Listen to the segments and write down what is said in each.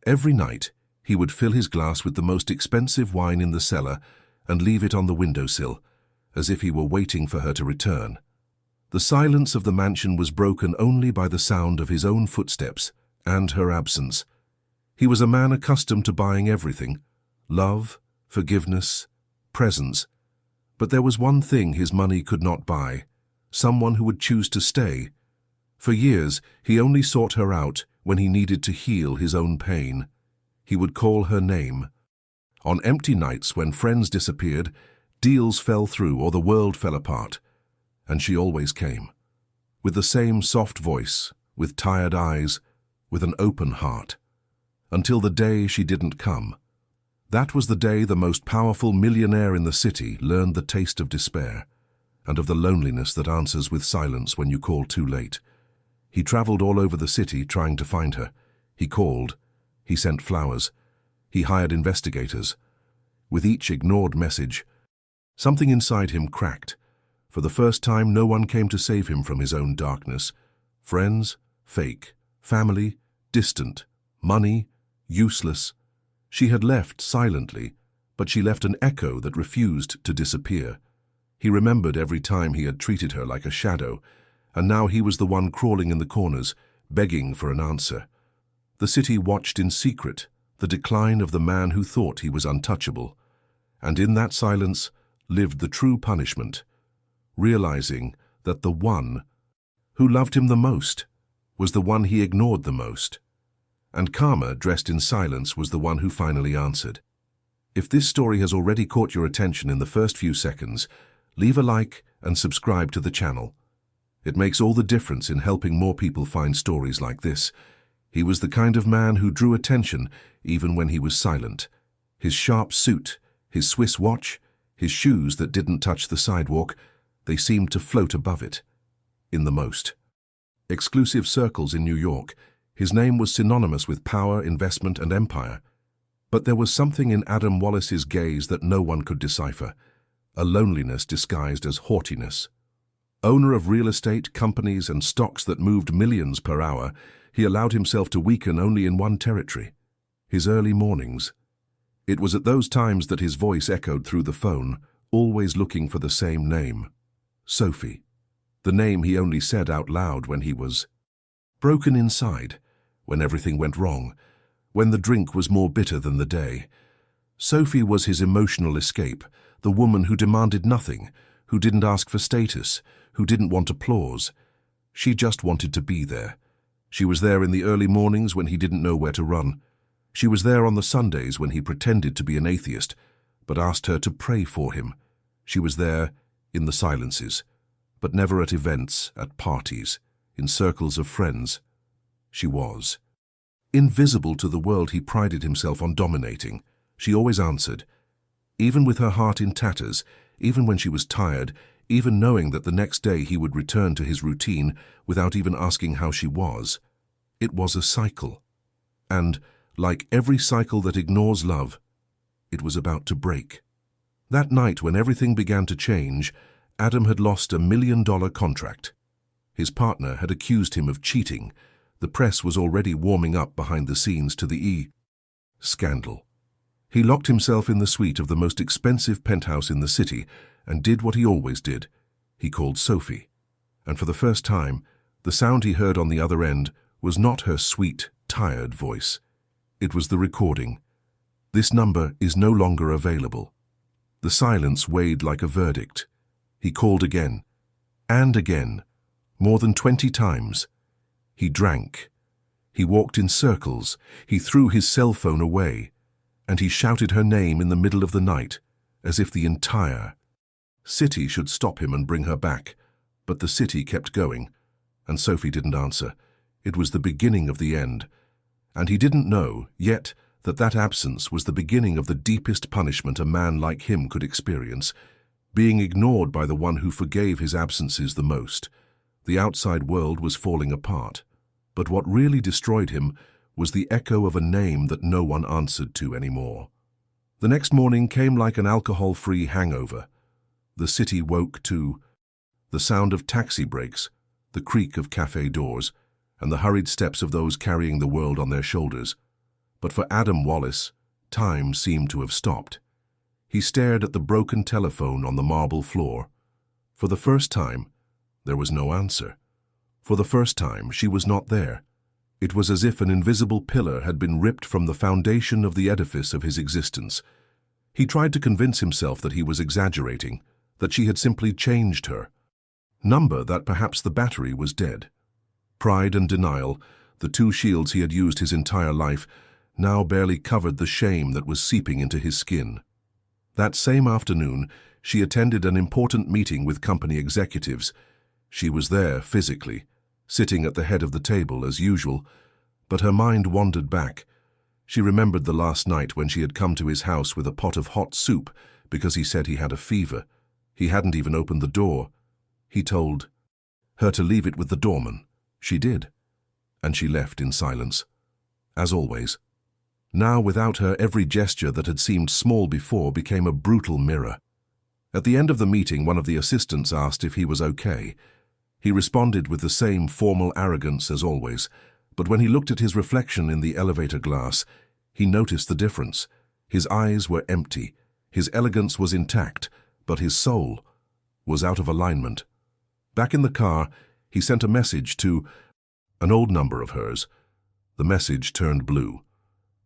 Every night, he would fill his glass with the most expensive wine in the cellar and leave it on the windowsill, as if he were waiting for her to return. The silence of the mansion was broken only by the sound of his own footsteps and her absence. He was a man accustomed to buying everything: love, forgiveness, presents. But there was one thing his money could not buy: someone who would choose to stay. For years, he only sought her out when he needed to heal his own pain. He would call her name. On empty nights when friends disappeared, deals fell through, or the world fell apart. And she always came, with the same soft voice, with tired eyes, with an open heart. Until the day she didn't come. That was the day the most powerful millionaire in the city learned the taste of despair, and of the loneliness that answers with silence when you call too late. He traveled all over the city trying to find her. He called. He sent flowers. He hired investigators. With each ignored message, something inside him cracked. For the first time, no one came to save him from his own darkness. Friends, fake. Family, distant. Money, useless. She had left silently, but she left an echo that refused to disappear. He remembered every time he had treated her like a shadow, and now he was the one crawling in the corners, begging for an answer. The city watched in secret the decline of the man who thought he was untouchable, and in that silence lived the true punishment, realizing that the one who loved him the most was the one he ignored the most. And Karma, dressed in silence, was the one who finally answered. If this story has already caught your attention in the first few seconds, leave a like and subscribe to the channel. It makes all the difference in helping more people find stories like this. He was the kind of man who drew attention even when he was silent. His sharp suit, his Swiss watch, his shoes that didn't touch the sidewalk, they seemed to float above it. In the most exclusive circles in New York, his name was synonymous with power, investment, and empire. But there was something in Adam Wallace's gaze that no one could decipher, a loneliness disguised as haughtiness. Owner of real estate, companies, and stocks that moved millions per hour, he allowed himself to weaken only in one territory: his early mornings. It was at those times that his voice echoed through the phone, always looking for the same name: Sophie. The name he only said out loud when he was broken inside, when everything went wrong, when the drink was more bitter than the day. Sophie was his emotional escape, the woman who demanded nothing, who didn't ask for status, who didn't want applause. She just wanted to be there. She was there in the early mornings when he didn't know where to run. She was there on the Sundays when he pretended to be an atheist, but asked her to pray for him. She was there in the silences, but never at events, at parties, in circles of friends. She was invisible to the world he prided himself on dominating. She always answered, even with her heart in tatters, even when she was tired, even knowing that the next day he would return to his routine without even asking how she was. It was a cycle. And, like every cycle that ignores love, it was about to break. That night when everything began to change, Adam had lost $1 million contract. His partner had accused him of cheating. The press was already warming up behind the scenes to the scandal. He locked himself in the suite of the most expensive penthouse in the city and did what he always did. He called Sophie. And for the first time, the sound he heard on the other end was not her sweet, tired voice. It was the recording. This number is no longer available. The silence weighed like a verdict. He called again, and again, more than 20 times. He drank. He walked in circles. He threw his cell phone away. And he shouted her name in the middle of the night, as if the entire city should stop him and bring her back. But the city kept going, and Sophie didn't answer. It was the beginning of the end. And he didn't know, yet, that absence was the beginning of the deepest punishment a man like him could experience, being ignored by the one who forgave his absences the most. The outside world was falling apart, but what really destroyed him was the echo of a name that no one answered to anymore. The next morning came like an alcohol-free hangover. The city woke to the sound of taxi brakes, the creak of cafe doors, and the hurried steps of those carrying the world on their shoulders. But for Adam Wallace, time seemed to have stopped. He stared at the broken telephone on the marble floor. For the first time, there was no answer. For the first time, she was not there. It was as if an invisible pillar had been ripped from the foundation of the edifice of his existence. He tried to convince himself that he was exaggerating, that she had simply changed her. That perhaps the battery was dead. Pride and denial, the two shields he had used his entire life, now barely covered the shame that was seeping into his skin. That same afternoon, she attended an important meeting with company executives. She was there physically, sitting at the head of the table as usual, but her mind wandered back. She remembered the last night when she had come to his house with a pot of hot soup because he said he had a fever. He hadn't even opened the door. He told her to leave it with the doorman. She did, and she left in silence. As always. Now, without her, every gesture that had seemed small before became a brutal mirror. At the end of the meeting, one of the assistants asked if he was okay. He responded with the same formal arrogance as always, but when he looked at his reflection in the elevator glass, he noticed the difference. His eyes were empty, his elegance was intact, but his soul was out of alignment. Back in the car, he sent a message to an old number of hers. The message turned blue.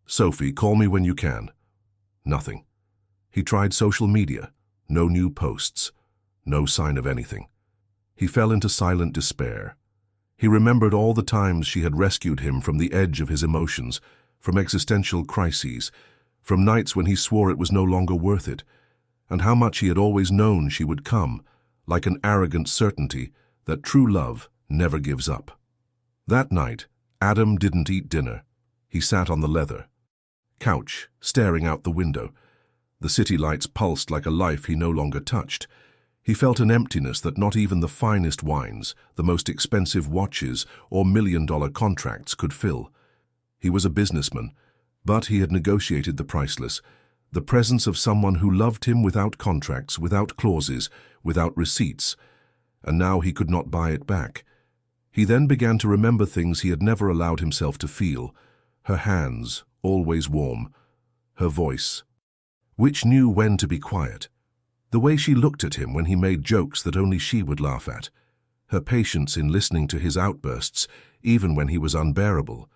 "Sophie, call me when you can." Nothing. He tried social media. No new posts. No sign of anything. He fell into silent despair. He remembered all the times she had rescued him from the edge of his emotions, from existential crises, from nights when he swore it was no longer worth it, and how much he had always known she would come, like an arrogant certainty that true love never gives up. That night, Adam didn't eat dinner. He sat on the leather couch, staring out the window. The city lights pulsed like a life he no longer touched. He felt an emptiness that not even the finest wines, the most expensive watches, or million-dollar contracts could fill. He was a businessman, but he had negotiated the priceless, the presence of someone who loved him without contracts, without clauses, without receipts, and now he could not buy it back. He then began to remember things he had never allowed himself to feel. Her hands, always warm. Her voice, which knew when to be quiet. The way she looked at him when he made jokes that only she would laugh at. Her patience in listening to his outbursts, even when he was unbearable.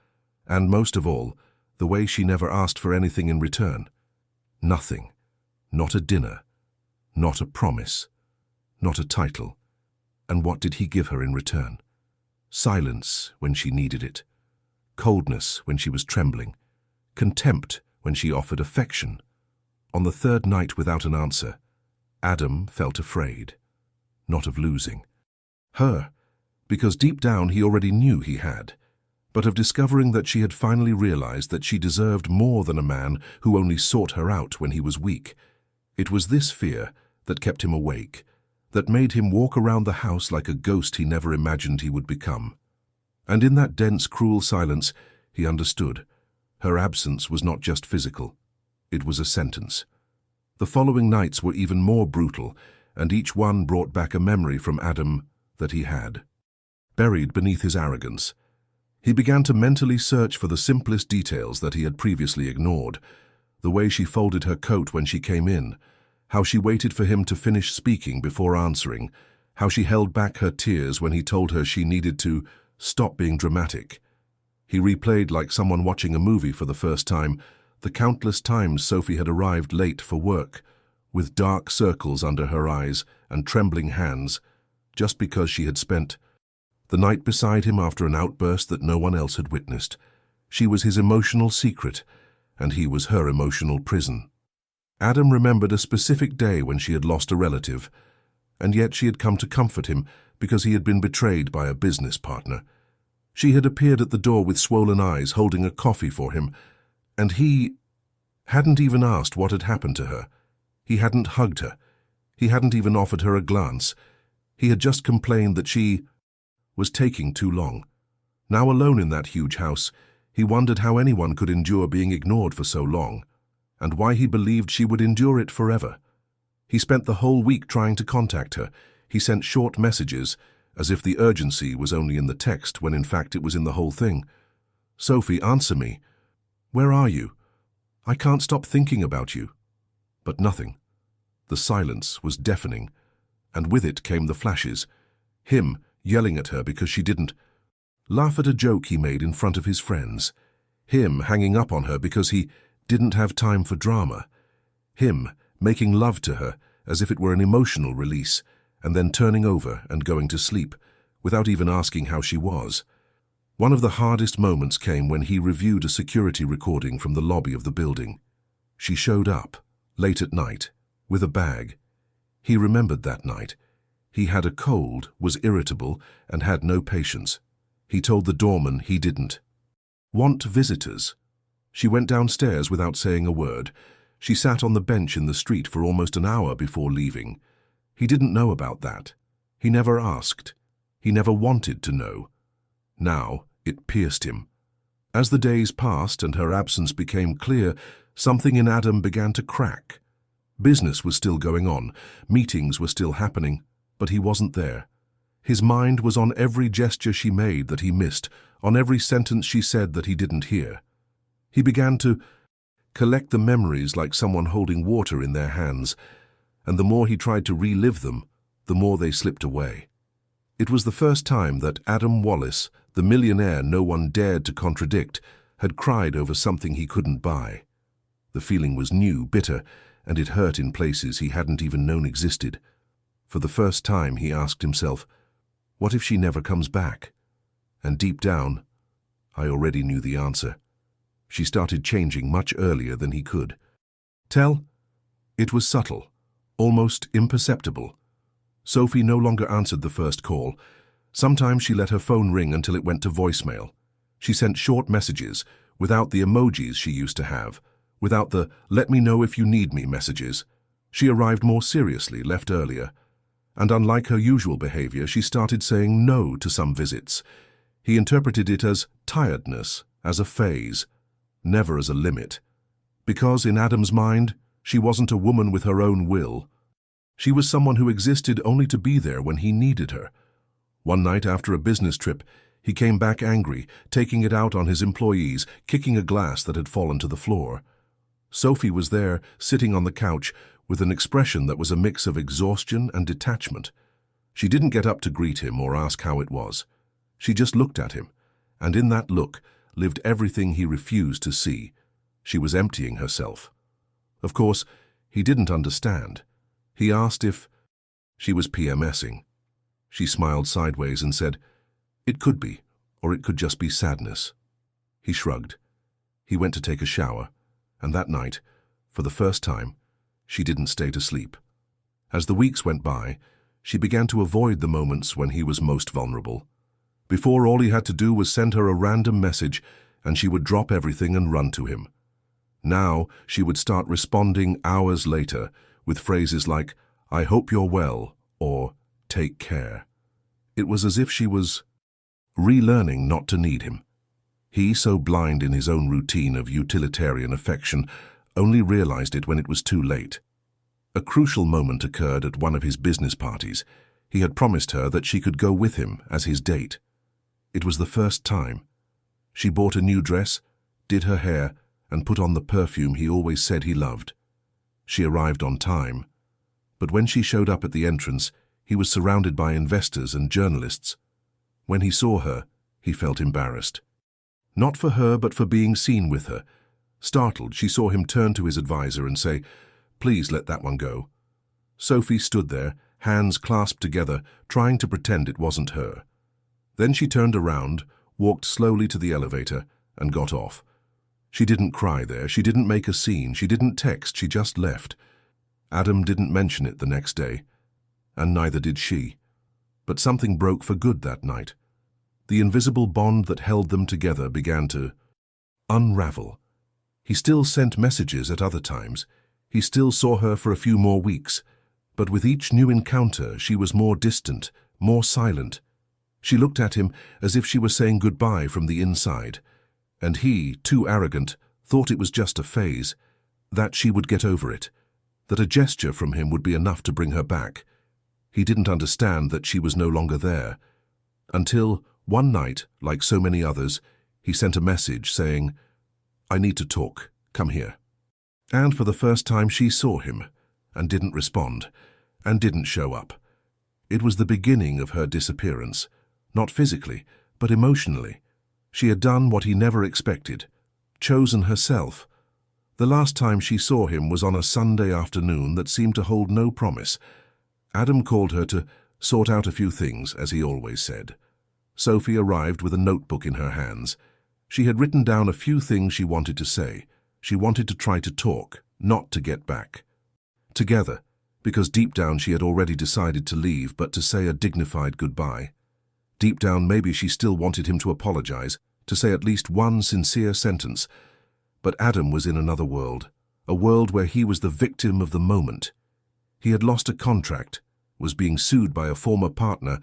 And most of all, the way she never asked for anything in return. Nothing. Not a dinner. Not a promise. Not a title. And what did he give her in return? Silence when she needed it. Coldness when she was trembling. Contempt when she offered affection. On the third night without an answer, Adam felt afraid. Not of losing her, because deep down he already knew he had, but of discovering that she had finally realized that she deserved more than a man who only sought her out when he was weak. It was this fear that kept him awake, that made him walk around the house like a ghost he never imagined he would become. And in that dense, cruel silence, he understood. Her absence was not just physical. It was a sentence. The following nights were even more brutal, and each one brought back a memory from Adam that he had. Buried beneath his arrogance, he began to mentally search for the simplest details that he had previously ignored. The way she folded her coat when she came in, how she waited for him to finish speaking before answering, how she held back her tears when he told her she needed to stop being dramatic. He replayed like someone watching a movie for the first time, the countless times Sophie had arrived late for work, with dark circles under her eyes and trembling hands, just because she had spent the night beside him after an outburst that no one else had witnessed. She was his emotional secret, and he was her emotional prison. Adam remembered a specific day when she had lost a relative, and yet she had come to comfort him because he had been betrayed by a business partner. She had appeared at the door with swollen eyes, holding a coffee for him, and he hadn't even asked what had happened to her. He hadn't hugged her. He hadn't even offered her a glance. He had just complained that she was taking too long. Now alone in that huge house, he wondered how anyone could endure being ignored for so long, and why he believed she would endure it forever. He spent the whole week trying to contact her. He sent short messages, as if the urgency was only in the text when in fact it was in the whole thing. "Sophie, answer me." Where are you? I can't stop thinking about you. But nothing. The silence was deafening, and with it came the flashes. Him yelling at her because she didn't laugh at a joke he made in front of his friends. Him hanging up on her because he didn't have time for drama. Him making love to her as if it were an emotional release, and then turning over and going to sleep, without even asking how she was. One of the hardest moments came when he reviewed a security recording from the lobby of the building. She showed up, late at night, with a bag. He remembered that night. He had a cold, was irritable, and had no patience. He told the doorman he didn't want visitors. She went downstairs without saying a word. She sat on the bench in the street for almost an hour before leaving. He didn't know about that. He never asked. He never wanted to know. Now it pierced him. As the days passed and her absence became clear, something in Adam began to crack. Business was still going on, meetings were still happening, but he wasn't there. His mind was on every gesture she made that he missed, on every sentence she said that he didn't hear. He began to collect the memories like someone holding water in their hands, and the more he tried to relive them, the more they slipped away. It was the first time that Adam Wallace, the millionaire no one dared to contradict, had cried over something he couldn't buy. The feeling was new, bitter, and it hurt in places he hadn't even known existed. For the first time he asked himself, what if she never comes back? And deep down, I already knew the answer. She started changing much earlier than he could. Tell? It was subtle, almost imperceptible. Sophie no longer answered the first call. Sometimes she let her phone ring until it went to voicemail. She sent short messages, without the emojis she used to have, without the "let me know if you need me" messages. She arrived more seriously, left earlier. And unlike her usual behavior, she started saying no to some visits. He interpreted it as tiredness, as a phase, never as a limit. Because in Adam's mind, she wasn't a woman with her own will. She was someone who existed only to be there when he needed her. One night after a business trip, he came back angry, taking it out on his employees, kicking a glass that had fallen to the floor. Sophie was there, sitting on the couch, with an expression that was a mix of exhaustion and detachment. She didn't get up to greet him or ask how it was. She just looked at him, and in that look lived everything he refused to see. She was emptying herself. Of course, he didn't understand. He asked if she was PMSing. She smiled sideways and said, "It could be, or it could just be sadness." He shrugged. He went to take a shower, and that night, for the first time, she didn't stay to sleep. As the weeks went by, she began to avoid the moments when he was most vulnerable. Before, all he had to do was send her a random message, and she would drop everything and run to him. Now, she would start responding hours later with phrases like, "I hope you're well," or "take care." It was as if she was relearning not to need him. He, so blind in his own routine of utilitarian affection, only realized it when it was too late. A crucial moment occurred at one of his business parties. He had promised her that she could go with him as his date. It was the first time. She bought a new dress, did her hair, and put on the perfume he always said he loved. She arrived on time, but when she showed up at the entrance, he was surrounded by investors and journalists. When he saw her, he felt embarrassed. Not for her, but for being seen with her. Startled, she saw him turn to his advisor and say, "Please let that one go." Sophie stood there, hands clasped together, trying to pretend it wasn't her. Then she turned around, walked slowly to the elevator, and got off. She didn't cry there, she didn't make a scene, she didn't text, she just left. Adam didn't mention it the next day, and neither did she. But something broke for good that night. The invisible bond that held them together began to unravel. He still sent messages at other times. He still saw her for a few more weeks. But with each new encounter, she was more distant, more silent. She looked at him as if she were saying goodbye from the inside. And he, too arrogant, thought it was just a phase, that she would get over it, that a gesture from him would be enough to bring her back. He didn't understand that she was no longer there. Until, one night, like so many others, he sent a message saying, "I need to talk. Come here." And for the first time she saw him, and didn't respond, and didn't show up. It was the beginning of her disappearance, not physically, but emotionally. She had done what he never expected, chosen herself. The last time she saw him was on a Sunday afternoon that seemed to hold no promise. Adam called her to sort out a few things, as he always said. Sophie arrived with a notebook in her hands. She had written down a few things she wanted to say. She wanted to try to talk, not to get back. Together, because deep down she had already decided to leave, but to say a dignified goodbye. Deep down maybe she still wanted him to apologize, to say at least one sincere sentence. But Adam was in another world, a world where he was the victim of the moment. He had lost a contract, was being sued by a former partner,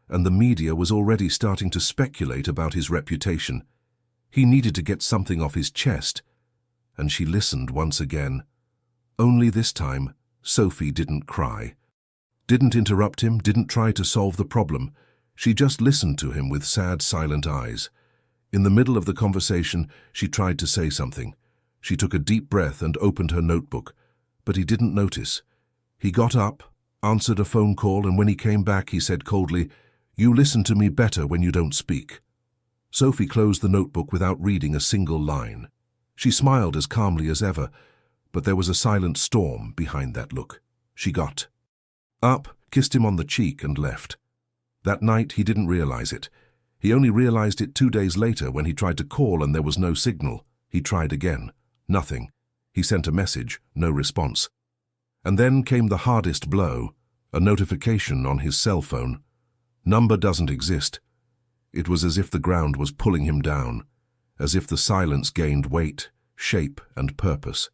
and the media was already starting to speculate about his reputation. He needed to get something off his chest, and she listened once again. Only this time, Sophie didn't cry, didn't interrupt him, didn't try to solve the problem. She just listened to him with sad, silent eyes. In the middle of the conversation, she tried to say something. She took a deep breath and opened her notebook, but he didn't notice. He got up, answered a phone call, and when he came back, he said coldly, "You listen to me better when you don't speak." Sophie closed the notebook without reading a single line. She smiled as calmly as ever, but there was a silent storm behind that look. She got up, kissed him on the cheek, and left. That night he didn't realize it. He only realized it 2 days later when he tried to call and there was no signal. He tried again. Nothing. He sent a message, no response. And then came the hardest blow, a notification on his cell phone. "Number doesn't exist." It was as if the ground was pulling him down, as if the silence gained weight, shape, and purpose.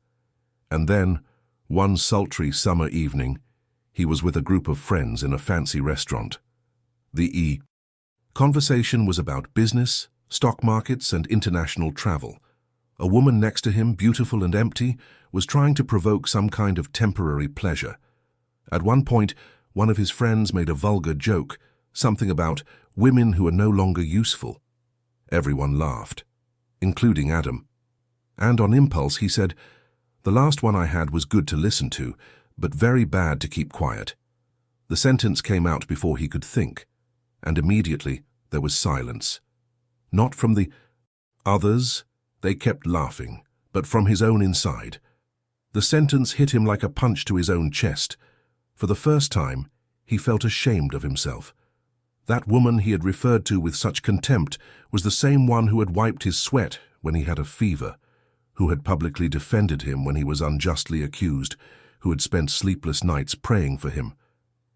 And then, one sultry summer evening, he was with a group of friends in a fancy restaurant. The conversation was about business, stock markets, and international travel. A woman next to him, beautiful and empty, was trying to provoke some kind of temporary pleasure. At one point, one of his friends made a vulgar joke, something about women who are no longer useful. Everyone laughed, including Adam. And on impulse he said, "The last one I had was good to listen to, but very bad to keep quiet." The sentence came out before he could think, and immediately there was silence. Not from the others, they kept laughing, but from his own inside. The sentence hit him like a punch to his own chest. For the first time, he felt ashamed of himself. That woman he had referred to with such contempt was the same one who had wiped his sweat when he had a fever, who had publicly defended him when he was unjustly accused, who had spent sleepless nights praying for him.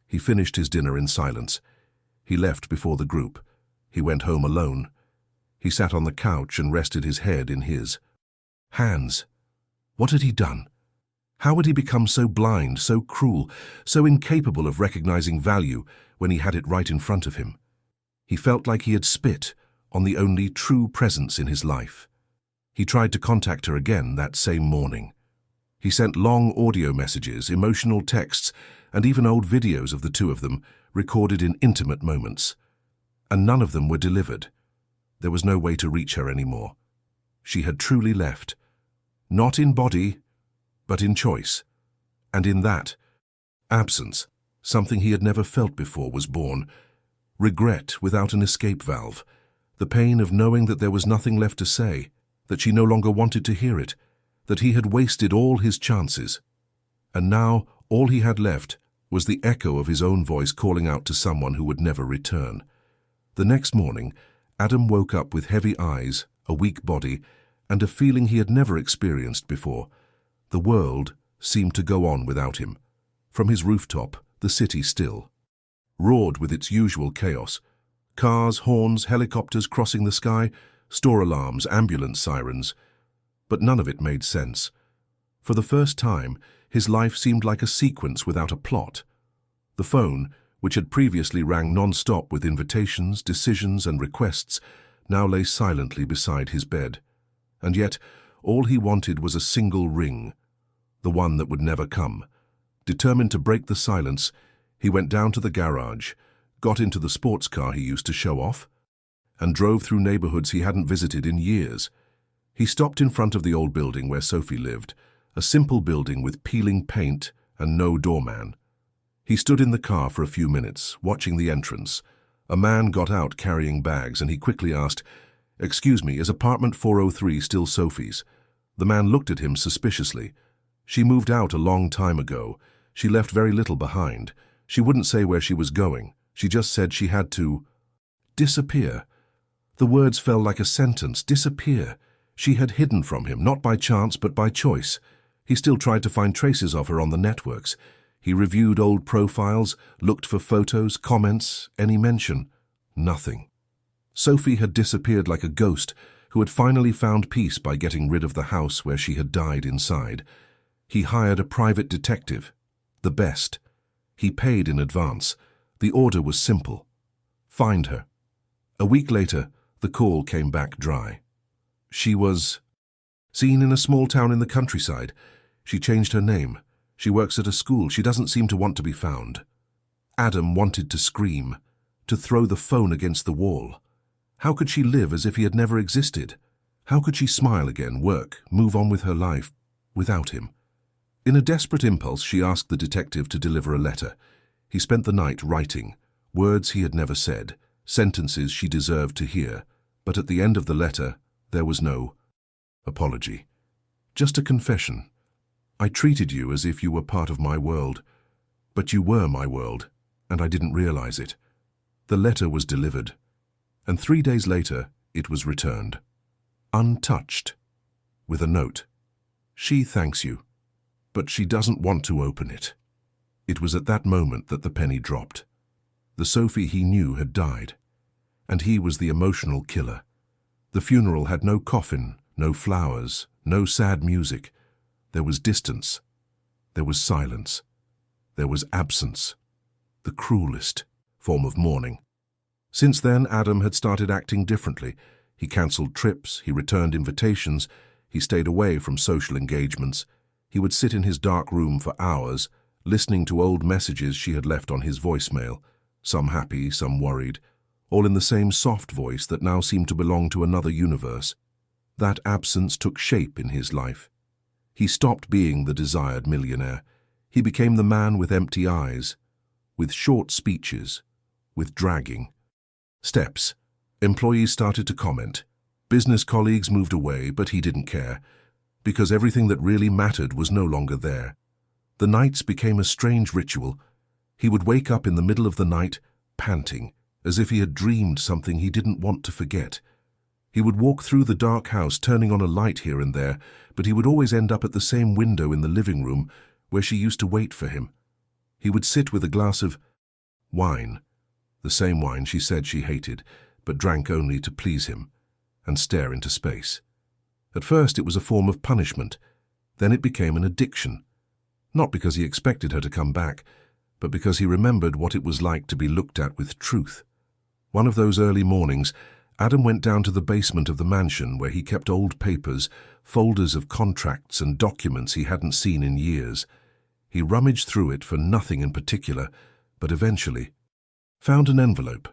He finished his dinner in silence. He left before the group. He went home alone. He sat on the couch and rested his head in his hands. What had he done? How had he become so blind, so cruel, so incapable of recognizing value when he had it right in front of him? He felt like he had spit on the only true presence in his life. He tried to contact her again that same morning. He sent long audio messages, emotional texts, and even old videos of the two of them, recorded in intimate moments. And none of them were delivered. There was no way to reach her anymore. She had truly left. Not in body, but in choice. And in that absence, something he had never felt before was born. Regret without an escape valve. The pain of knowing that there was nothing left to say, that she no longer wanted to hear it, that he had wasted all his chances. And now all he had left was the echo of his own voice calling out to someone who would never return. The next morning, Adam woke up with heavy eyes, a weak body, and a feeling he had never experienced before. The world seemed to go on without him. From his rooftop, the city still roared with its usual chaos. Cars, horns, helicopters crossing the sky, store alarms, ambulance sirens. But none of it made sense. For the first time, his life seemed like a sequence without a plot. The phone, which had previously rang non-stop with invitations, decisions, and requests, now lay silently beside his bed. And yet, all he wanted was a single ring, the one that would never come. Determined to break the silence, he went down to the garage, got into the sports car he used to show off, and drove through neighborhoods he hadn't visited in years. He stopped in front of the old building where Sophie lived, a simple building with peeling paint and no doorman. He stood in the car for a few minutes, watching the entrance. A man got out carrying bags, and he quickly asked, "Excuse me, is apartment 403 still Sophie's?" The man looked at him suspiciously. "She moved out a long time ago. She left very little behind. She wouldn't say where she was going. She just said she had to disappear." The words fell like a sentence. Disappear. She had hidden from him, not by chance but by choice. He still tried to find traces of her on the networks. He reviewed old profiles, looked for photos, comments, any mention. Nothing. Sophie had disappeared like a ghost who had finally found peace by getting rid of the house where she had died inside. He hired a private detective. The best. He paid in advance. The order was simple. Find her. A week later, the call came back dry. She was seen in a small town in the countryside. She changed her name. She works at a school. She doesn't seem to want to be found. Adam wanted to scream, to throw the phone against the wall. How could she live as if he had never existed? How could she smile again, work, move on with her life, without him? In a desperate impulse, she asked the detective to deliver a letter. He spent the night writing, words he had never said, sentences she deserved to hear, but at the end of the letter, there was no apology. Just a confession. "I treated you as if you were part of my world, but you were my world, and I didn't realize it." The letter was delivered, and 3 days later, it was returned. Untouched, with a note. "She thanks you, but she doesn't want to open it." It was at that moment that the penny dropped. The Sophie he knew had died, and he was the emotional killer. The funeral had no coffin, no flowers, no sad music. There was distance. There was silence. There was absence. The cruelest form of mourning. Since then, Adam had started acting differently. He cancelled trips, he returned invitations, he stayed away from social engagements. He would sit in his dark room for hours, listening to old messages she had left on his voicemail, some happy, some worried, all in the same soft voice that now seemed to belong to another universe. That absence took shape in his life. He stopped being the desired millionaire. He became the man with empty eyes, with short speeches, with dragging steps. Employees started to comment. Business colleagues moved away, but he didn't care, because everything that really mattered was no longer there. The nights became a strange ritual. He would wake up in the middle of the night, panting, as if he had dreamed something he didn't want to forget. He would walk through the dark house, turning on a light here and there, but he would always end up at the same window in the living room where she used to wait for him. He would sit with a glass of wine, the same wine she said she hated, but drank only to please him, and stare into space. At first it was a form of punishment. Then it became an addiction. Not because he expected her to come back, but because he remembered what it was like to be looked at with truth. One of those early mornings, Adam went down to the basement of the mansion where he kept old papers, folders of contracts and documents he hadn't seen in years. He rummaged through it for nothing in particular, but eventually found an envelope.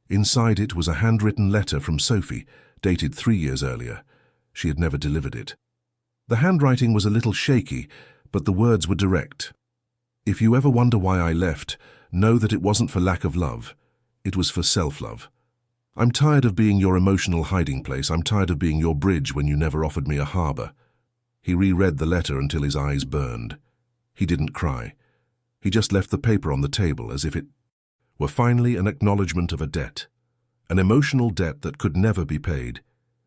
Inside it was a handwritten letter from Sophie, dated 3 years earlier. She had never delivered it. The handwriting was a little shaky, but the words were direct. "If you ever wonder why I left, know that it wasn't for lack of love. It was for self-love. I'm tired of being your emotional hiding place. I'm tired of being your bridge when you never offered me a harbor." He reread the letter until his eyes burned. He didn't cry. He just left the paper on the table as if it were finally an acknowledgement of a debt, an emotional debt that could never be paid.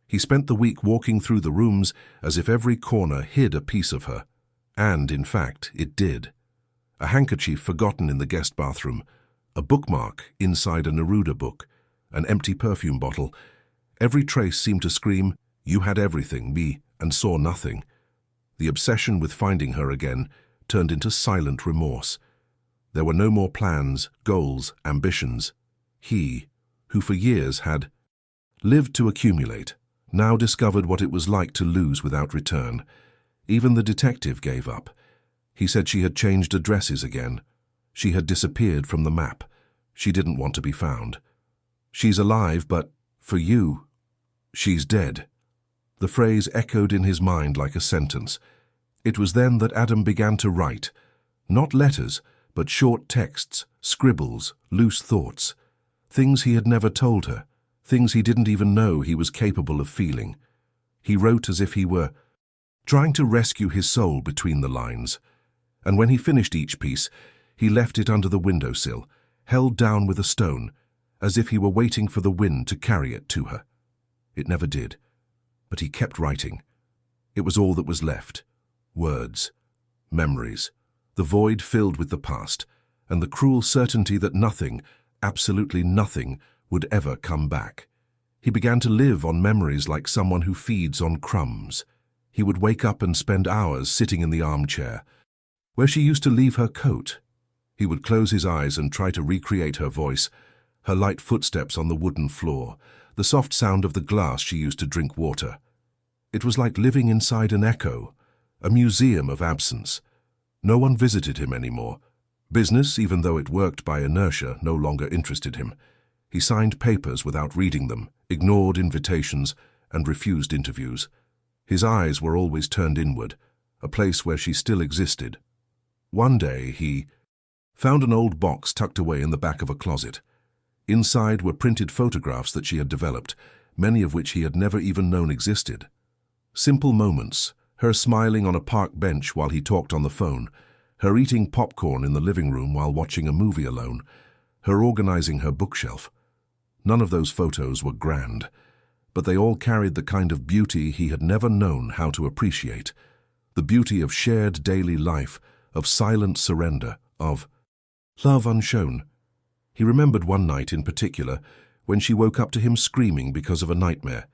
He spent the week walking through the rooms as if every corner hid a piece of her. And, in fact, it did. A handkerchief forgotten in the guest bathroom, a bookmark inside a Neruda book, an empty perfume bottle. Every trace seemed to scream, "You had everything, me, and saw nothing." The obsession with finding her again turned into silent remorse. There were no more plans, goals, ambitions. He, who for years had lived to accumulate, now discovered what it was like to lose without return. Even the detective gave up. He said she had changed addresses again. She had disappeared from the map. She didn't want to be found. "She's alive, but, for you, she's dead." The phrase echoed in his mind like a sentence. It was then that Adam began to write. Not letters, but short texts, scribbles, loose thoughts. Things he had never told her, things he didn't even know he was capable of feeling. He wrote as if he were trying to rescue his soul between the lines. And when he finished each piece, he left it under the windowsill, held down with a stone, as if he were waiting for the wind to carry it to her. It never did, but he kept writing. It was all that was left. Words, memories, the void filled with the past, and the cruel certainty that nothing, absolutely nothing, would ever come back. He began to live on memories like someone who feeds on crumbs. He would wake up and spend hours sitting in the armchair, where she used to leave her coat. He would close his eyes and try to recreate her voice, her light footsteps on the wooden floor, the soft sound of the glass she used to drink water. It was like living inside an echo, a museum of absence. No one visited him anymore. Business, even though it worked by inertia, no longer interested him. He signed papers without reading them, ignored invitations, and refused interviews. His eyes were always turned inward, a place where she still existed. One day he found an old box tucked away in the back of a closet. Inside were printed photographs that she had developed, many of which he had never even known existed. Simple moments, her smiling on a park bench while he talked on the phone, her eating popcorn in the living room while watching a movie alone, her organizing her bookshelf. None of those photos were grand, but they all carried the kind of beauty he had never known how to appreciate. The beauty of shared daily life, of silent surrender, of love unshown. He remembered one night in particular when she woke up to him screaming because of a nightmare.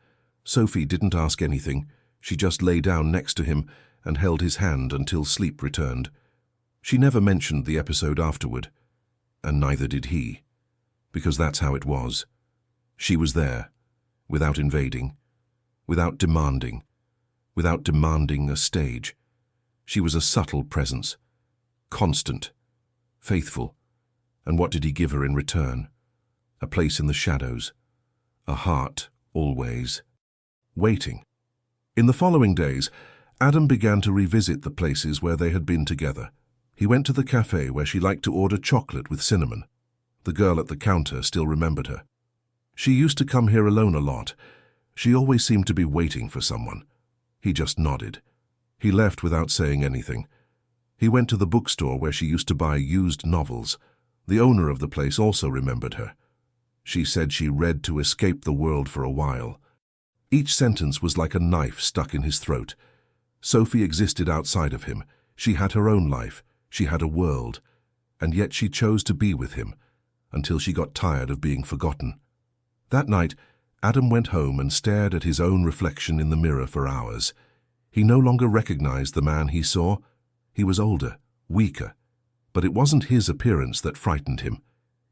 Sophie didn't ask anything. She just lay down next to him and held his hand until sleep returned. She never mentioned the episode afterward, and neither did he, because that's how it was. She was there, without invading, without demanding a stage. She was a subtle presence, constant, faithful. And what did he give her in return? A place in the shadows, a heart always waiting. In the following days, Adam began to revisit the places where they had been together. He went to the cafe where she liked to order chocolate with cinnamon. The girl at the counter still remembered her. She used to come here alone a lot. She always seemed to be waiting for someone. He just nodded. He left without saying anything. He went to the bookstore where she used to buy used novels. The owner of the place also remembered her. She said she read to escape the world for a while. Each sentence was like a knife stuck in his throat. Sophie existed outside of him. She had her own life. She had a world. And yet she chose to be with him, until she got tired of being forgotten. That night, Adam went home and stared at his own reflection in the mirror for hours. He no longer recognized the man he saw. He was older, weaker. But it wasn't his appearance that frightened him.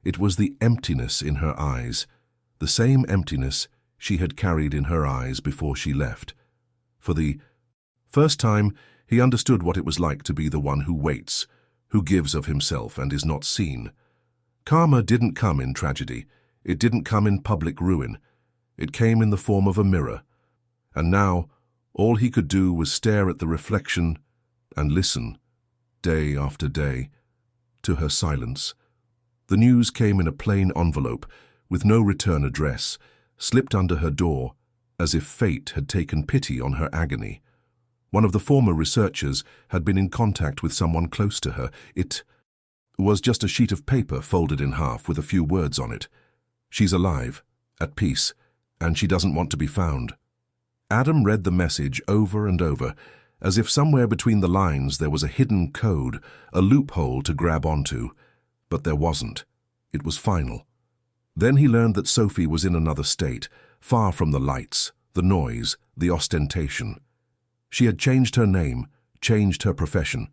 It was the emptiness in her eyes, the same emptiness she had carried in her eyes before she left. For the first time, he understood what it was like to be the one who waits, who gives of himself and is not seen. Karma didn't come in tragedy. It didn't come in public ruin. It came in the form of a mirror. And now, all he could do was stare at the reflection and listen, day after day, to her silence. The news came in a plain envelope, with no return address, slipped under her door, as if fate had taken pity on her agony. One of the former researchers had been in contact with someone close to her. It was just a sheet of paper folded in half with a few words on it. She's alive, at peace, and she doesn't want to be found. Adam read the message over and over, as if somewhere between the lines there was a hidden code, a loophole to grab onto. But there wasn't. It was final. Then he learned that Sophie was in another state, far from the lights, the noise, the ostentation. She had changed her name, changed her profession.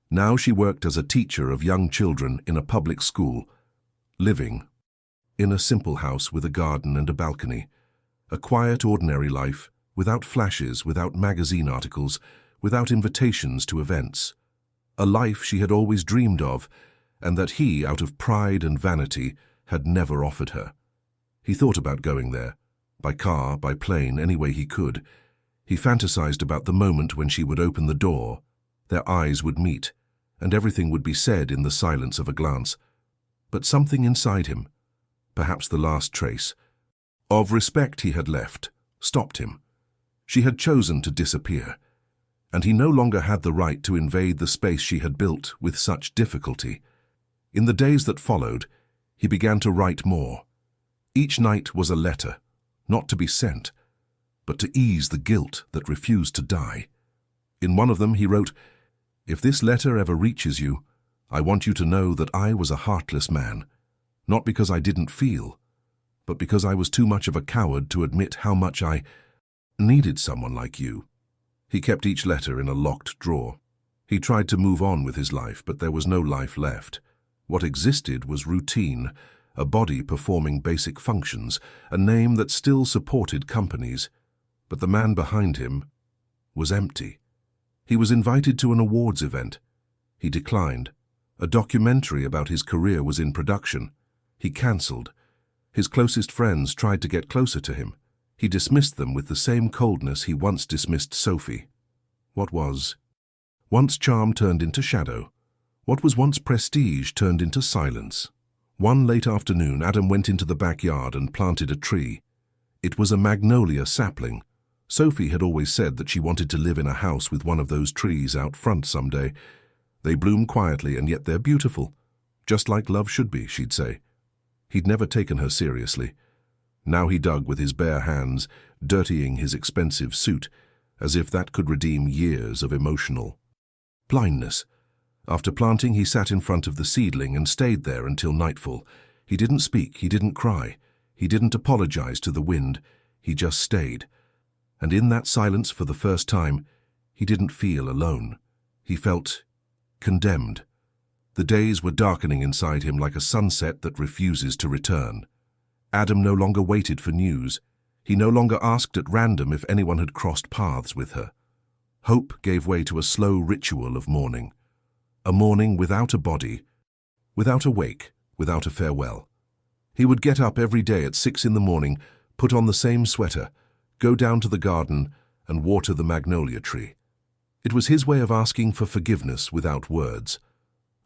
Now she worked as a teacher of young children in a public school, living in a simple house with a garden and a balcony. A quiet, ordinary life, without flashes, without magazine articles, without invitations to events. A life she had always dreamed of, and that he, out of pride and vanity, had never offered her. He thought about going there, by car, by plane, any way he could. He fantasized about the moment when she would open the door, their eyes would meet, and everything would be said in the silence of a glance. But something inside him, perhaps the last trace of respect he had left, stopped him. She had chosen to disappear, and he no longer had the right to invade the space she had built with such difficulty. In the days that followed, he began to write more. Each night was a letter, not to be sent, but to ease the guilt that refused to die. In one of them he wrote, "If this letter ever reaches you, I want you to know that I was a heartless man, not because I didn't feel, but because I was too much of a coward to admit how much I needed someone like you." He kept each letter in a locked drawer. He tried to move on with his life, but there was no life left. What existed was routine, a body performing basic functions, a name that still supported companies. But the man behind him was empty. He was invited to an awards event. He declined. A documentary about his career was in production. He cancelled. His closest friends tried to get closer to him. He dismissed them with the same coldness he once dismissed Sophie. What was once charm turned into shadow. What was once prestige turned into silence. One late afternoon, Adam went into the backyard and planted a tree. It was a magnolia sapling. Sophie had always said that she wanted to live in a house with one of those trees out front someday. They bloom quietly and yet they're beautiful. Just like love should be, she'd say. He'd never taken her seriously. Now he dug with his bare hands, dirtying his expensive suit, as if that could redeem years of emotional blindness. After planting, he sat in front of the seedling and stayed there until nightfall. He didn't speak, he didn't cry, he didn't apologize to the wind, he just stayed. And in that silence, for the first time, he didn't feel alone. He felt condemned. The days were darkening inside him like a sunset that refuses to return. Adam no longer waited for news. He no longer asked at random if anyone had crossed paths with her. Hope gave way to a slow ritual of mourning. A mourning without a body, without a wake, without a farewell. He would get up every day at 6 in the morning, put on the same sweater, go down to the garden and water the magnolia tree. It was his way of asking for forgiveness without words,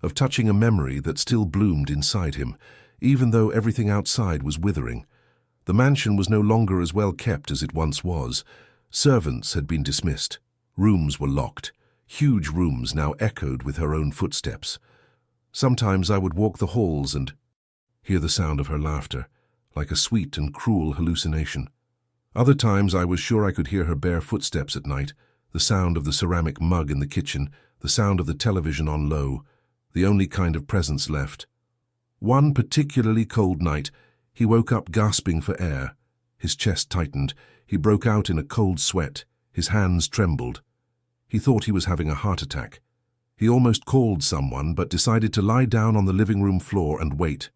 of touching a memory that still bloomed inside him, even though everything outside was withering. The mansion was no longer as well kept as it once was. Servants had been dismissed. Rooms were locked. Huge rooms now echoed with her own footsteps. Sometimes I would walk the halls and hear the sound of her laughter, like a sweet and cruel hallucination. Other times I was sure I could hear her bare footsteps at night, the sound of the ceramic mug in the kitchen, the sound of the television on low, the only kind of presence left. One particularly cold night, he woke up gasping for air. His chest tightened. He broke out in a cold sweat. His hands trembled. He thought he was having a heart attack. He almost called someone, but decided to lie down on the living room floor and wait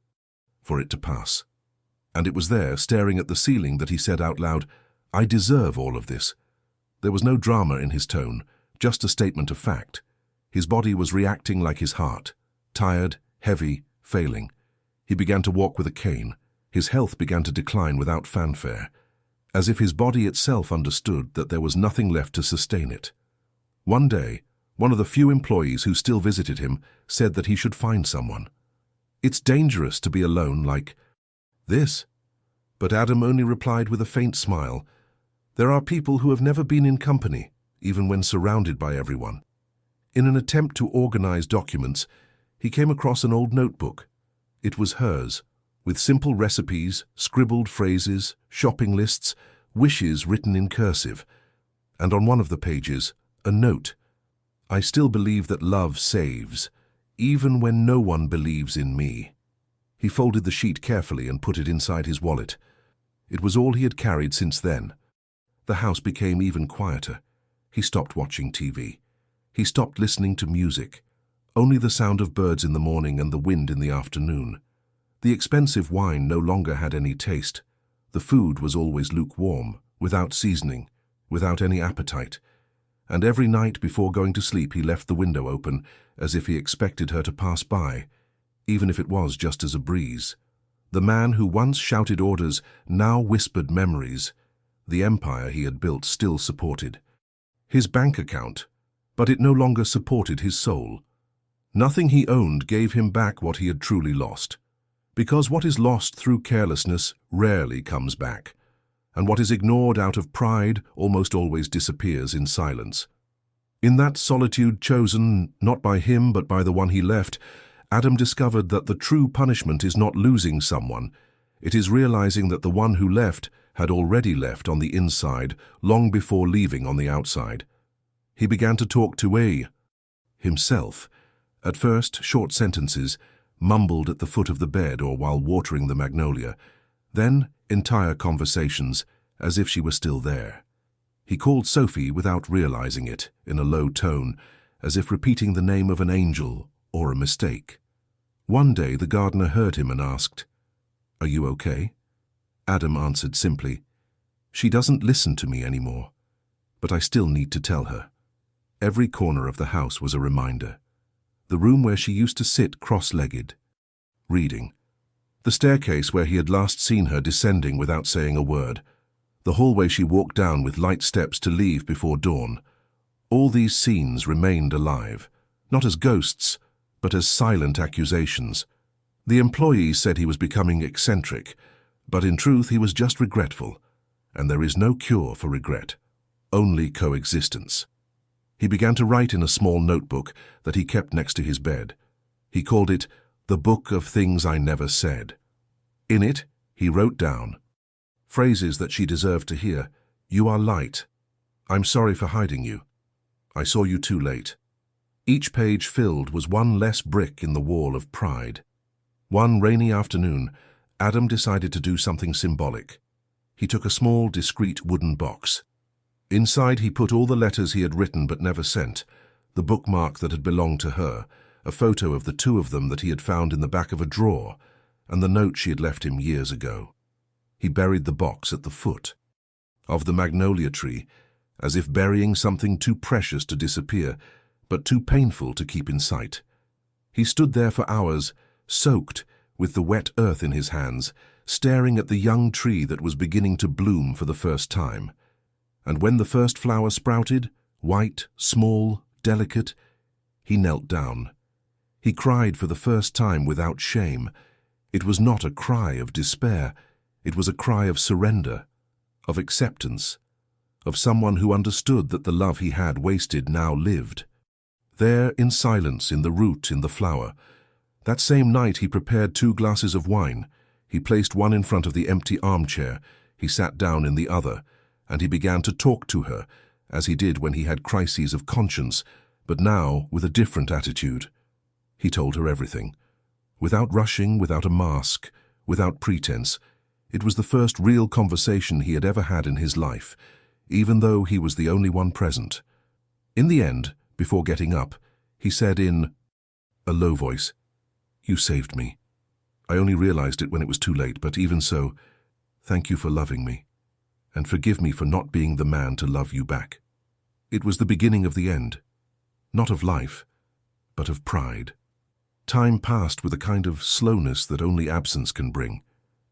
for it to pass. And it was there, staring at the ceiling, that he said out loud, "I deserve all of this." There was no drama in his tone, just a statement of fact. His body was reacting like his heart, tired, heavy, failing. He began to walk with a cane. His health began to decline without fanfare, as if his body itself understood that there was nothing left to sustain it. One day, one of the few employees who still visited him said that he should find someone. "It's dangerous to be alone like this." But Adam only replied with a faint smile, "There are people who have never been in company, even when surrounded by everyone." In an attempt to organize documents, he came across an old notebook. It was hers, with simple recipes, scribbled phrases, shopping lists, wishes written in cursive. And on one of the pages, a note: "I still believe that love saves, even when no one believes in me." He folded the sheet carefully and put it inside his wallet. It was all he had carried since then. The house became even quieter. He stopped watching TV. He stopped listening to music. Only the sound of birds in the morning and the wind in the afternoon. The expensive wine no longer had any taste. The food was always lukewarm, without seasoning, without any appetite. And every night before going to sleep he left the window open, as if he expected her to pass by, even if it was just as a breeze. The man who once shouted orders now whispered memories. The empire he had built still supported his bank account, but it no longer supported his soul. Nothing he owned gave him back what he had truly lost, because what is lost through carelessness rarely comes back, and what is ignored out of pride almost always disappears in silence. In that solitude chosen, not by him but by the one he left, Adam discovered that the true punishment is not losing someone. It is realizing that the one who left had already left on the inside long before leaving on the outside. He began to talk to himself. At first, short sentences, mumbled at the foot of the bed or while watering the magnolia. Then, entire conversations, as if she were still there. He called Sophie without realizing it, in a low tone, as if repeating the name of an angel or a mistake. One day the gardener heard him and asked, "Are you okay?" Adam answered simply, "She doesn't listen to me anymore, but I still need to tell her." Every corner of the house was a reminder. The room where she used to sit cross-legged, reading. The staircase where he had last seen her descending without saying a word. The hallway she walked down with light steps to leave before dawn. All these scenes remained alive, not as ghosts, but as silent accusations. The employees said he was becoming eccentric, but in truth he was just regretful, and there is no cure for regret, only coexistence. He began to write in a small notebook that he kept next to his bed. He called it "The Book of Things I Never Said." In it, he wrote down phrases that she deserved to hear. "You are light. I'm sorry for hiding you. I saw you too late." Each page filled was one less brick in the wall of pride. One rainy afternoon, Adam decided to do something symbolic. He took a small, discreet wooden box. Inside he put all the letters he had written but never sent, the bookmark that had belonged to her, a photo of the two of them that he had found in the back of a drawer, and the note she had left him years ago. He buried the box at the foot of the magnolia tree, as if burying something too precious to disappear, but too painful to keep in sight. He stood there for hours, soaked, with the wet earth in his hands, staring at the young tree that was beginning to bloom for the first time. And when the first flower sprouted, white, small, delicate, he knelt down. He cried for the first time without shame. It was not a cry of despair. It was a cry of surrender, of acceptance, of someone who understood that the love he had wasted now lived. There, in silence, in the root, in the flower. That same night he prepared 2 glasses of wine. He placed one in front of the empty armchair. He sat down in the other, and he began to talk to her, as he did when he had crises of conscience, but now with a different attitude. He told her everything. Without rushing, without a mask, without pretense. It was the first real conversation he had ever had in his life, even though he was the only one present. In the end, before getting up, he said in a low voice, "You saved me. I only realized it when it was too late, but even so, thank you for loving me, and forgive me for not being the man to love you back." It was the beginning of the end, not of life, but of pride. Time passed with a kind of slowness that only absence can bring.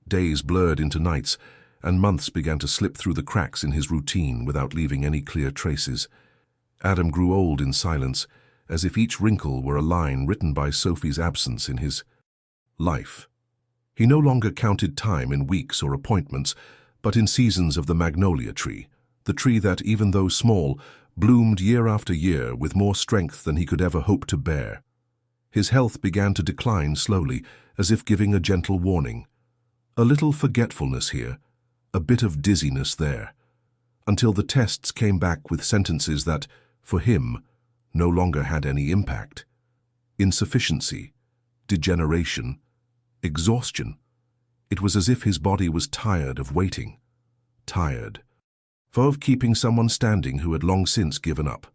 Days blurred into nights, and months began to slip through the cracks in his routine without leaving any clear traces. Adam grew old in silence, as if each wrinkle were a line written by Sophie's absence in his life. He no longer counted time in weeks or appointments, but in seasons of the magnolia tree, the tree that, even though small, bloomed year after year with more strength than he could ever hope to bear. His health began to decline slowly, as if giving a gentle warning. A little forgetfulness here, a bit of dizziness there, until the tests came back with sentences that, for him, no longer had any impact. Insufficiency, degeneration, exhaustion. It was as if his body was tired of waiting, tired of keeping someone standing who had long since given up.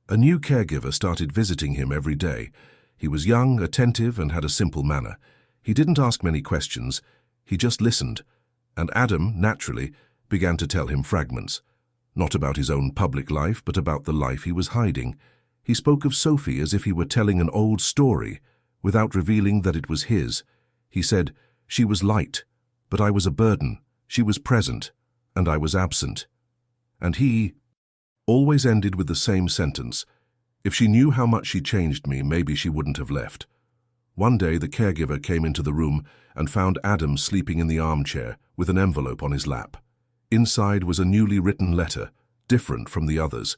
A new caregiver started visiting him every day. He was young, attentive, and had a simple manner. He didn't ask many questions, he just listened, and Adam, naturally, began to tell him fragments. Not about his own public life, but about the life he was hiding. He spoke of Sophie as if he were telling an old story, without revealing that it was his. He said, "She was light, but I was a burden. She was present, and I was absent. And he always ended with the same sentence. If she knew how much she changed me, maybe she wouldn't have left. One day, the caregiver came into the room and found Adam sleeping in the armchair with an envelope on his lap. Inside was a newly written letter, different from the others.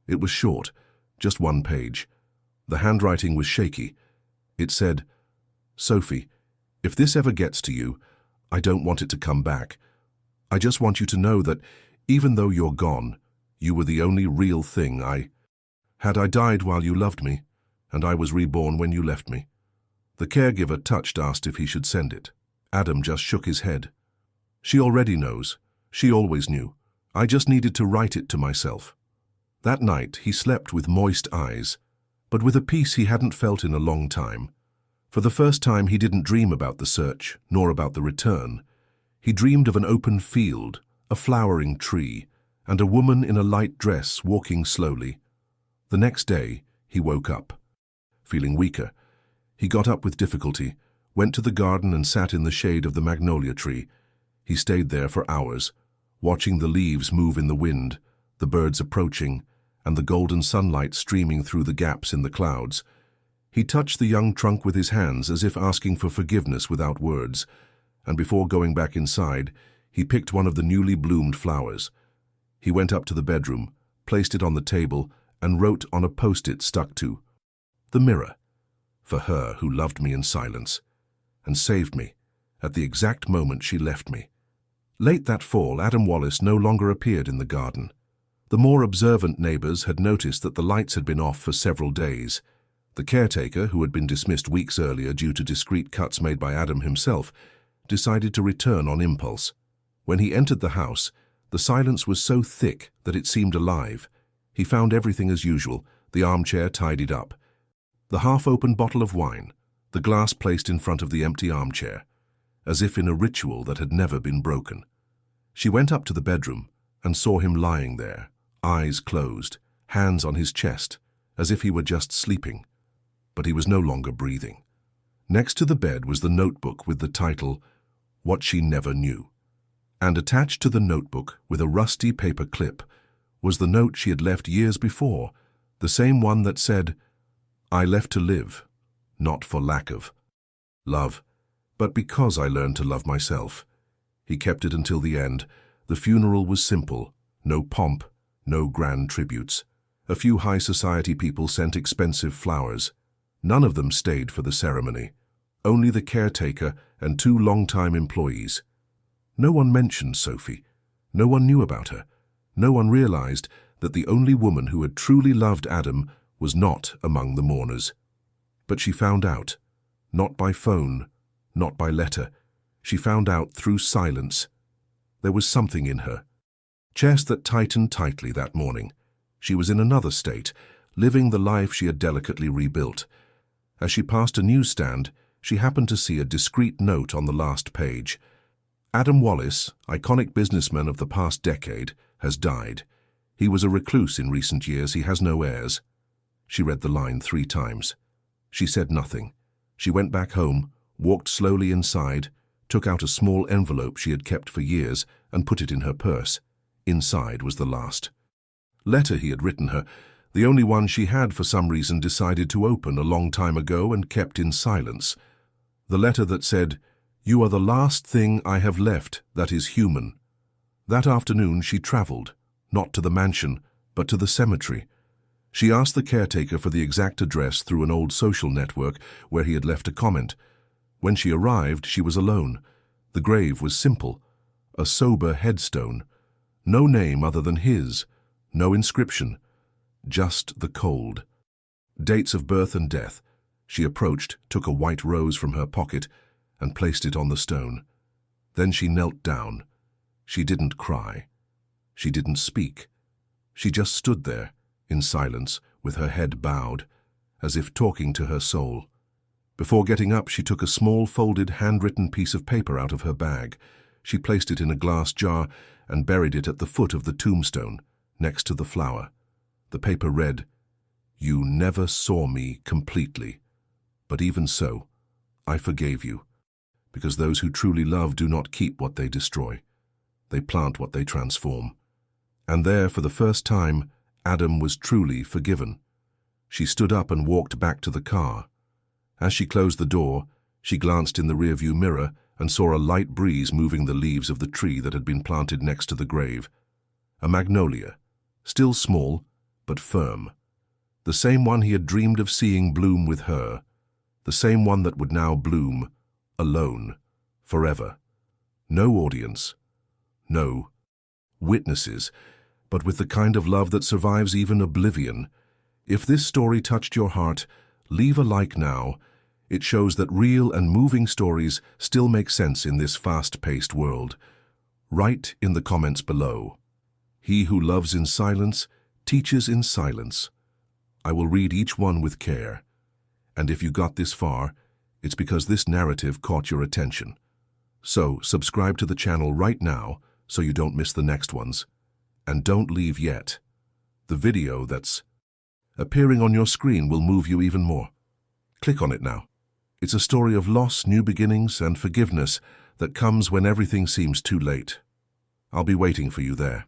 It was short, just one page. The handwriting was shaky. It said, "Sophie, if this ever gets to you, I don't want it to come back. I just want you to know that even though you're gone, you were the only real thing I had. I died while you loved me, and I was reborn when you left me." The caregiver, touched, asked if he should send it. Adam just shook his head. "She already knows. She always knew. I just needed to write it to myself." That night, he slept with moist eyes, but with a peace he hadn't felt in a long time. For the first time, he didn't dream about the search, nor about the return. He dreamed of an open field, a flowering tree, and a woman in a light dress walking slowly. The next day, he woke up, feeling weaker. He got up with difficulty, went to the garden and sat in the shade of the magnolia tree. He stayed there for hours, watching the leaves move in the wind, the birds approaching, and the golden sunlight streaming through the gaps in the clouds. He touched the young trunk with his hands as if asking for forgiveness without words, and before going back inside, he picked one of the newly bloomed flowers. He went up to the bedroom, placed it on the table, and wrote on a post-it stuck to the mirror, "For her who loved me in silence and saved me at the exact moment she left me." Late that fall, Adam Wallace no longer appeared in the garden. The more observant neighbors had noticed that the lights had been off for several days. The caretaker, who had been dismissed weeks earlier due to discreet cuts made by Adam himself, decided to return on impulse. When he entered the house, the silence was so thick that it seemed alive. He found everything as usual, the armchair tidied up, the half-open bottle of wine, the glass placed in front of the empty armchair, as if in a ritual that had never been broken. She went up to the bedroom and saw him lying there, eyes closed, hands on his chest, as if he were just sleeping. But he was no longer breathing. Next to the bed was the notebook with the title, "What She Never Knew." And attached to the notebook, with a rusty paper clip, was the note she had left years before, the same one that said, "I left to live, not for lack of love, but because I learned to love myself." He kept it until the end. The funeral was simple, no pomp, no grand tributes. A few high society people sent expensive flowers. None of them stayed for the ceremony. Only the caretaker and 2 long-time employees. No one mentioned Sophie. No one knew about her. No one realized that the only woman who had truly loved Adam was not among the mourners. But she found out. Not by phone, not by letter. She found out through silence. There was something in her chest that tightened tightly that morning. She was in another state, living the life she had delicately rebuilt. As she passed a newsstand, she happened to see a discreet note on the last page. "Adam Wallace, iconic businessman of the past decade, has died. He was a recluse in recent years. He has no heirs." She read the line 3 times. She said nothing. She went back home, walked slowly inside, took out a small envelope she had kept for years and put it in her purse. Inside was the last letter he had written her, the only one she had for some reason decided to open a long time ago and kept in silence. The letter that said, "You are the last thing I have left that is human." That afternoon she traveled, not to the mansion, but to the cemetery. She asked the caretaker for the exact address through an old social network where he had left a comment. When she arrived, she was alone. The grave was simple, a sober headstone. No name other than his, no inscription, just the cold. Dates of birth and death. She approached, took a white rose from her pocket, and placed it on the stone. Then she knelt down. She didn't cry. She didn't speak. She just stood there, in silence, with her head bowed, as if talking to her soul. Before getting up, she took a small folded, handwritten piece of paper out of her bag. She placed it in a glass jar and buried it at the foot of the tombstone, next to the flower. The paper read, "You never saw me completely, but even so, I forgave you, because those who truly love do not keep what they destroy. they plant what they transform. And there, for the first time, Adam was truly forgiven. She stood up and walked back to the car. As she closed the door, she glanced in the rearview mirror and saw a light breeze moving the leaves of the tree that had been planted next to the grave. A magnolia, still small, but firm. The same one he had dreamed of seeing bloom with her. The same one that would now bloom, alone, forever. No audience, no witnesses, but with the kind of love that survives even oblivion. If this story touched your heart, leave a like now. It shows that real and moving stories still make sense in this fast-paced world. Write in the comments below. He who loves in silence teaches in silence. I will read each one with care. And if you got this far, it's because this narrative caught your attention. So subscribe to the channel right now so you don't miss the next ones. And don't leave yet. The video that's appearing on your screen will move you even more. Click on it now. It's a story of loss, new beginnings, and forgiveness that comes when everything seems too late. I'll be waiting for you there.